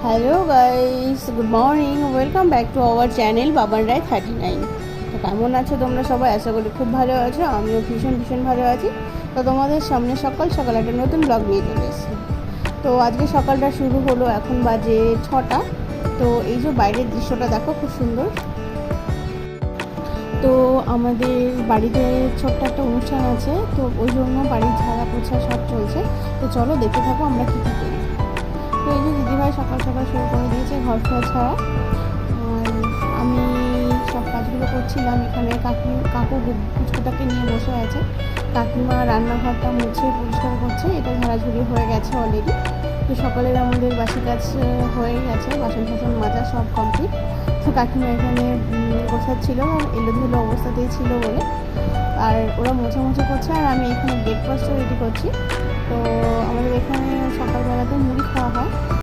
Hello guys, good morning, welcome back to our channel Baban Roy 39। তো কেমন আছো তোমরা সবাই? আশা করি খুব ভালো আছো। আমিও ভীষণ ভীষণ ভালো আছি। তো তোমাদের সামনে সকাল সকাল একটা নতুন ব্লগ নিয়ে চলে এসেছি। তো আজকে সকালটা শুরু হলো, এখন বাজে 6টা। তো এই যে বাইরের দৃশ্যটা দেখো, খুব সুন্দর। তো আমাদের বাড়িতে ছোট্ট একটা অনুষ্ঠান আছে, তো ওই জন্য বাড়ির ঝাড়া পোছা সব চলছে। তো চলো দেখতে থাকো আমরা কী কী করি। তো এই যে দিদিভাই সকাল সকাল শুরু করে দিয়েছে ঘর ফর ছাড়া। আর আমি সব কাজগুলো করছিলাম। এখানে কাকু পুচকুটাকে নিয়ে বসে আছে। কাকিমা রান্নাঘরটা মুছে পরিষ্কার করছে, এটা ঝাড়াঝুড়ি হয়ে গেছে অলরেডি। তো সকালের আমাদের বাসি কাজ হয়ে গেছে, বাসন টাসন মাজা সব কমপ্লিট। তো কাকিমা এখানে বসাচ্ছিল, আর এলোধুলো অবস্থাতেই ছিল বলে। আর ওরা মোছামুছি করছে, আর আমি এখানে ব্রেকফাস্টও রেডি করছি। তো আমাদের এখানে সকালবেলাতে মুড়ি খাওয়া হয়।